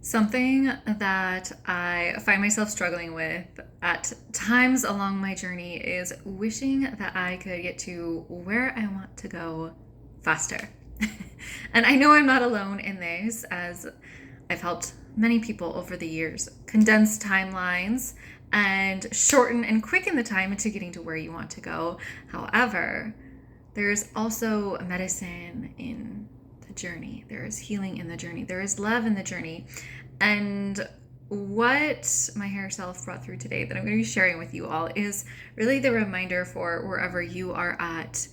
Something that I find myself struggling with at times along my journey is wishing that I could get to where I want to go faster. And I know I'm not alone in this, as I've helped many people over the years condense timelines and shorten and quicken the time into getting to where you want to go. However, there's also medicine in the journey. There is healing in the journey. There is love in the journey. And what my higher self brought through today that I'm going to be sharing with you all is really the reminder for wherever you are at,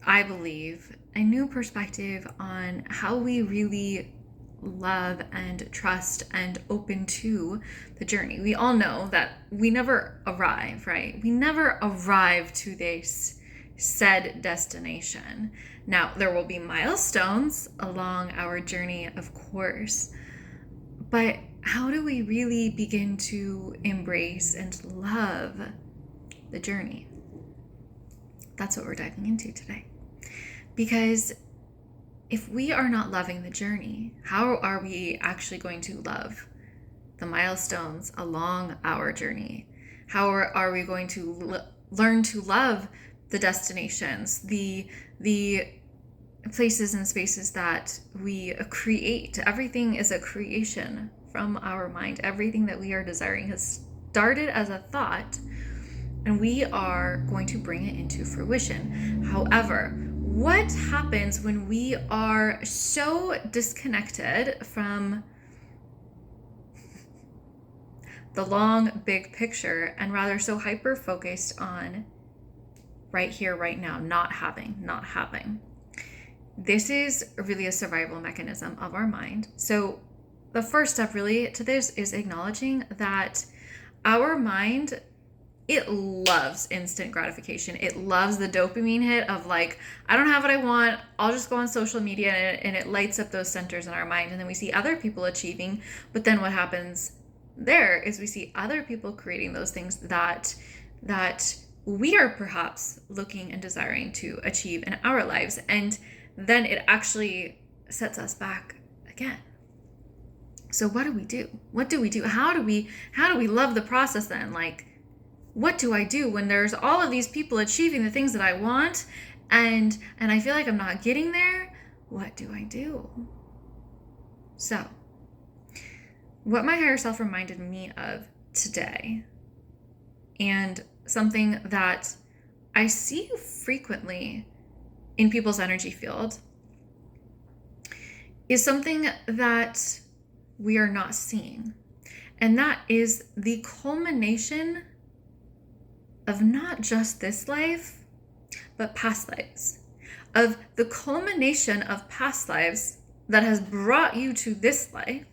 I believe, a new perspective on how we really love and trust and open to the journey. We all know that we never arrive, right? We never arrive to this said destination. Now, there will be milestones along our journey, of course, but how do we really begin to embrace and love the journey? That's what we're diving into today. Because if we are not loving the journey, how are we actually going to love the milestones along our journey? How are we going to learn to love the destinations, the places and spaces that we create? Everything is a creation from our mind. Everything that we are desiring has started as a thought, and we are going to bring it into fruition. However, what happens when we are so disconnected from the long, big picture and rather so hyper focused on right here, right now, not having? This is really a survival mechanism of our mind. So the first step really to this is acknowledging that our mind, it loves instant gratification. It loves the dopamine hit of like, I don't have what I want. I'll just go on social media, and it lights up those centers in our mind. And then we see other people achieving. But then what happens there is we see other people creating those things that we are perhaps looking and desiring to achieve in our lives. And then it actually sets us back again. So what do we do? What do we do? How do we love the process then? Like, what do I do when there's all of these people achieving the things that I want, and I feel like I'm not getting there? What do I do? So, what my higher self reminded me of today, and something that I see frequently in people's energy field, is something that we are not seeing. And that is the culmination of not just this life, but past lives. Of the culmination of past lives that has brought you to this life.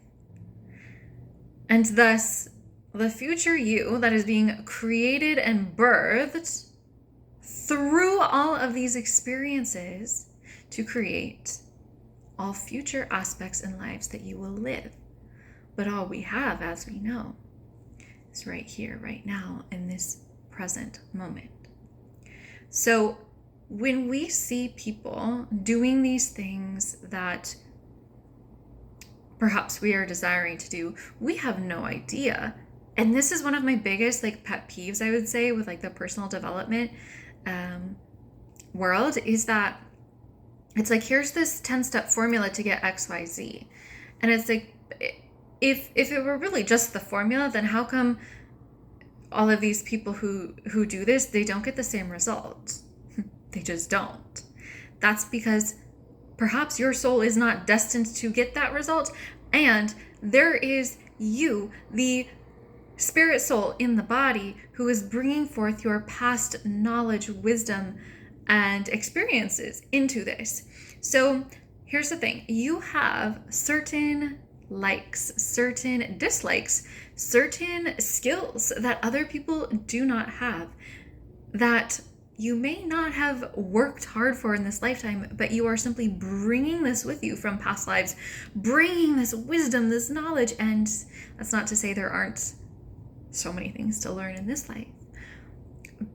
And thus, the future you that is being created and birthed through all of these experiences to create all future aspects and lives that you will live. But all we have, as we know, is right here, right now, in this present moment. So when we see people doing these things that perhaps we are desiring to do, we have no idea. And this is one of my biggest pet peeves, I would say, with the personal development world, is that it's like, here's this 10-step formula to get XYZ. And it's like, if it were really just the formula, then how come all of these people who do this, they don't get the same result? They just don't. That's because perhaps your soul is not destined to get that result, and there is you, the spirit soul in the body, who is bringing forth your past knowledge, wisdom, and experiences into this. So here's the thing. You have certain likes, certain dislikes, certain skills that other people do not have, that you may not have worked hard for in this lifetime, but you are simply bringing this with you from past lives, bringing this wisdom, this knowledge. And that's not to say there aren't so many things to learn in this life,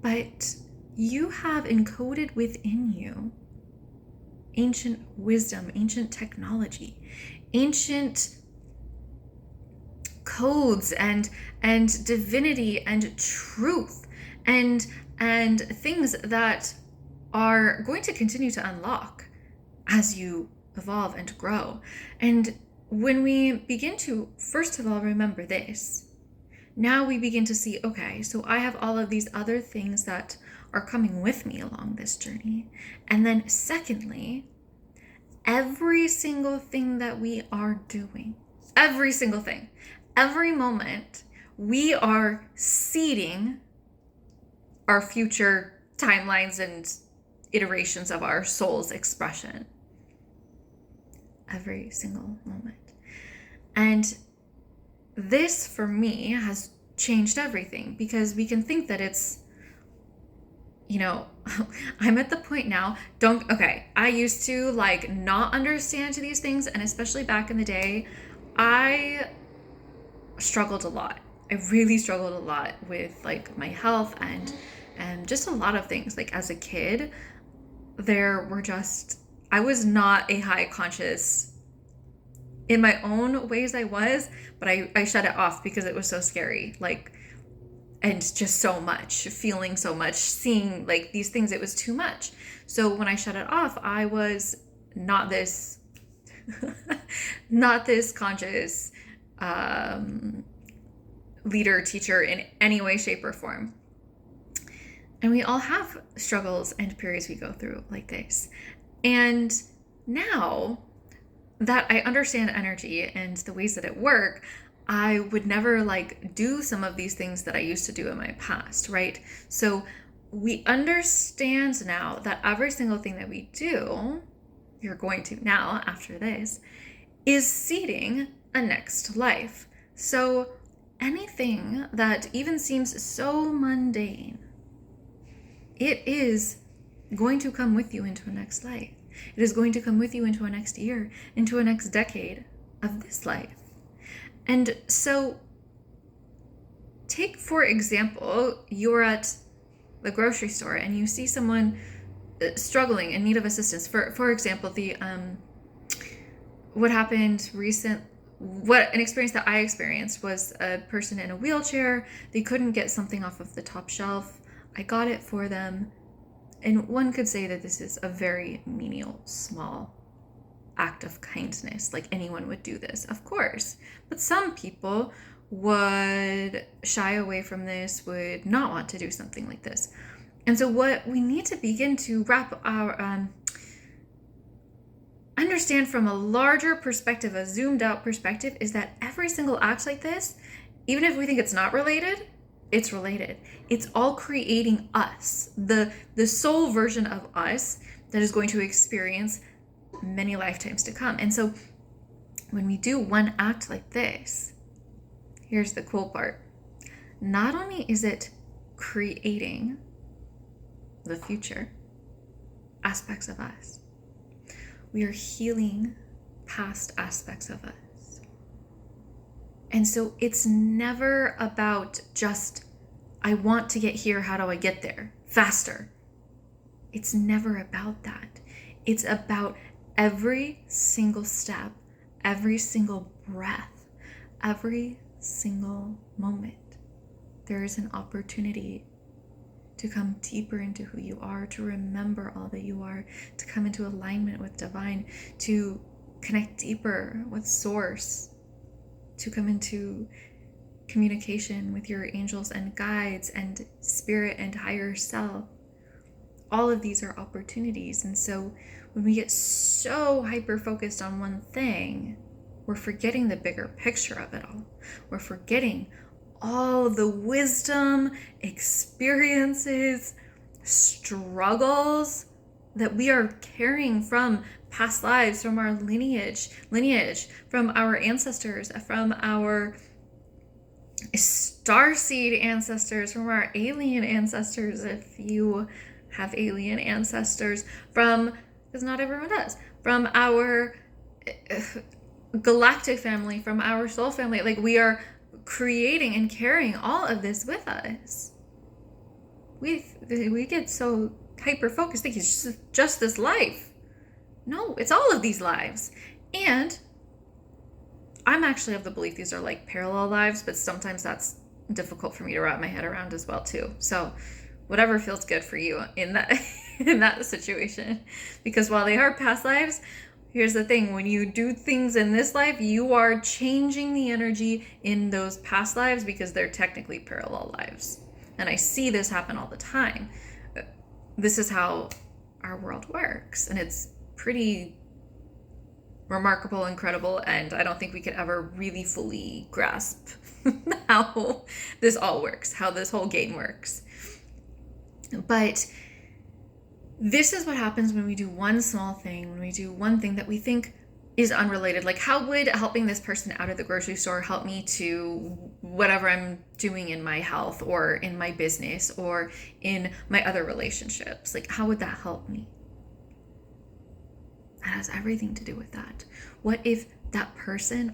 but you have encoded within you ancient wisdom, ancient technology, ancient codes and divinity and truth and things that are going to continue to unlock as you evolve and grow. And when we begin to, first of all, remember this, now we begin to see, okay, so I have all of these other things that are coming with me along this journey. And then secondly, every single thing that we are doing, every single thing, every moment, we are seeding our future timelines and iterations of our soul's expression. Every single moment. And this, for me, has changed everything, because we can think that it's, I'm at the point now, I used to not understand these things, and especially back in the day, I struggled a lot. I really struggled a lot with my health and just a lot of things. As a kid, I was not a high conscious. In my own ways I was, but I shut it off because it was so scary. And just so much, feeling so much, seeing these things, it was too much. So when I shut it off, I was not this, not this conscious leader, teacher in any way, shape, or form. And we all have struggles and periods we go through like this. And now that I understand energy and the ways that it work, I would never do some of these things that I used to do in my past, right? So we understand now that every single thing that we do, you're going to now after this, is seeding a next life. So anything that even seems so mundane, it is going to come with you into a next life. It is going to come with you into a next year, into a next decade of this life. And so take, for example, you're at the grocery store and you see someone struggling in need of assistance. For example, an experience that I experienced was a person in a wheelchair. They couldn't get something off of the top shelf. I got it for them. And one could say that this is a very menial, small act of kindness. Anyone would do this, of course. But some people would shy away from this, would not want to do something like this. And so what we need to begin to wrap our, understand from a larger perspective, a zoomed out perspective, is that every single act like this, even if we think it's not related, it's related. It's all creating us, the soul version of us that is going to experience many lifetimes to come. And so when we do one act like this, here's the cool part. Not only is it creating the future aspects of us, we are healing past aspects of us. And so it's never about just, I want to get here, how do I get there faster? It's never about that. It's about every single step, every single breath, every single moment. There is an opportunity to come deeper into who you are, to remember all that you are, to come into alignment with divine, to connect deeper with source, to come into communication with your angels and guides and spirit and higher self. All of these are opportunities. And so when we get so hyper focused on one thing, we're forgetting the bigger picture of it all. We're forgetting all of the wisdom, experiences, struggles that we are carrying from past lives, from our lineage, from our ancestors, from our starseed ancestors, from our alien ancestors, if you have alien ancestors, because not everyone does, from our galactic family, from our soul family. We are creating and carrying all of this with us. We get so hyper focused thinking it's just this life. No, it's all of these lives. And I'm actually of the belief these are like parallel lives, but sometimes that's difficult for me to wrap my head around as well too. So whatever feels good for you in that in that situation. Because while they are past lives, here's the thing, when you do things in this life, you are changing the energy in those past lives because they're technically parallel lives. And I see this happen all the time. This is how our world works, and it's pretty remarkable, incredible, and I don't think we could ever really fully grasp how this all works, how this whole game works. But this is what happens when we do one small thing, when we do one thing that we think is unrelated. Like, how would helping this person out of the grocery store help me to whatever I'm doing in my health or in my business or in my other relationships? Like, how would that help me? That has everything to do with that. What if that person,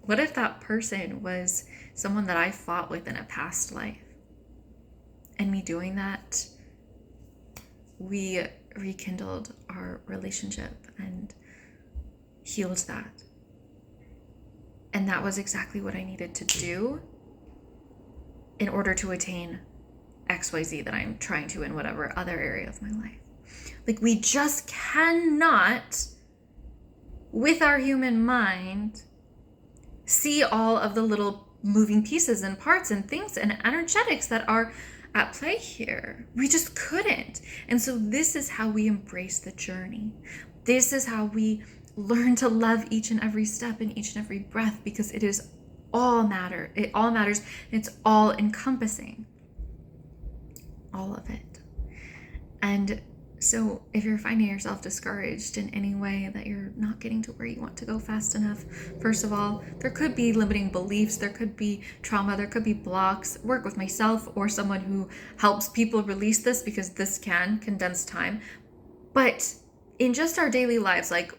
what if that person was someone that I fought with in a past life? And me doing that, we rekindled our relationship and healed that. And that was exactly what I needed to do in order to attain XYZ that I'm trying to in whatever other area of my life. Like, we just cannot, with our human mind, see all of the little moving pieces and parts and things and energetics that are at play here. We just couldn't. And so this is how we embrace the journey. This is how we learn to love each and every step and each and every breath, because it is all matter. It all matters. It's all encompassing. All of it. And so if you're finding yourself discouraged in any way, that you're not getting to where you want to go fast enough, first of all, there could be limiting beliefs, there could be trauma, there could be blocks. Work with myself or someone who helps people release this, because this can condense time. But in just our daily lives, like,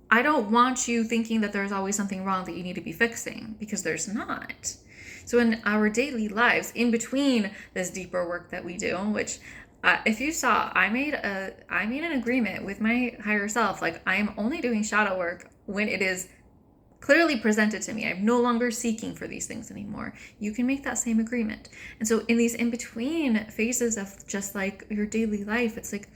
I don't want you thinking that there's always something wrong that you need to be fixing, because there's not. So in our daily lives, in between this deeper work that we do, which if you saw, I made an agreement with my higher self. Like, I am only doing shadow work when it is clearly presented to me. I'm no longer seeking for these things anymore. You can make that same agreement. And so in these in-between phases of just like your daily life, it's like,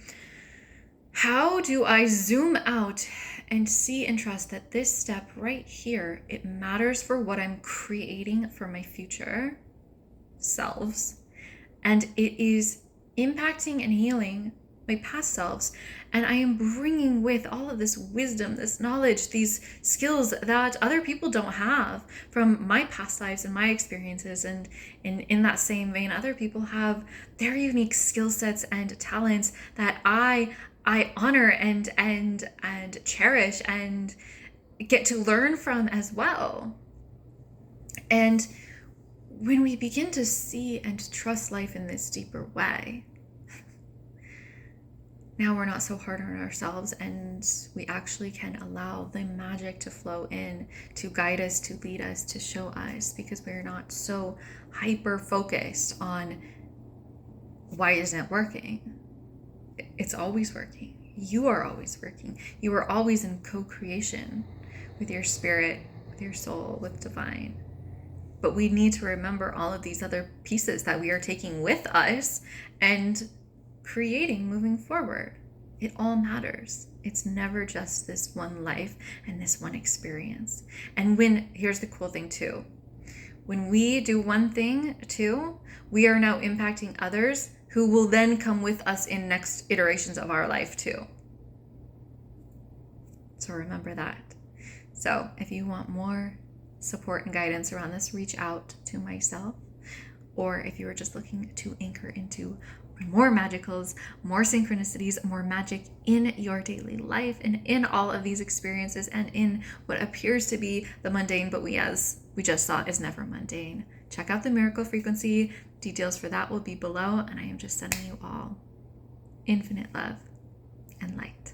how do I zoom out and see and trust that this step right here, it matters for what I'm creating for my future selves, and it is impacting and healing my past selves, and I am bringing with all of this wisdom, this knowledge, these skills that other people don't have from my past lives and my experiences. And in that same vein, other people have their unique skill sets and talents that I honor and cherish and get to learn from as well. And when we begin to see and trust life in this deeper way, now we're not so hard on ourselves, and we actually can allow the magic to flow in, to guide us, to lead us, to show us, because we're not so hyper focused on why isn't it working. It's always working. You are always working. You are always in co-creation with your spirit, with your soul, with divine. But we need to remember all of these other pieces that we are taking with us and creating moving forward. It all matters. It's never just this one life and this one experience. And here's the cool thing too. When we do one thing too, we are now impacting others who will then come with us in next iterations of our life too. So remember that. So if you want more support and guidance around this, reach out to myself. Or if you are just looking to anchor into more magicals, more synchronicities, more magic in your daily life and in all of these experiences and in what appears to be the mundane, but as we just saw, is never mundane. Check out the miracle frequency. Details for that will be below, and I am just sending you all infinite love and light.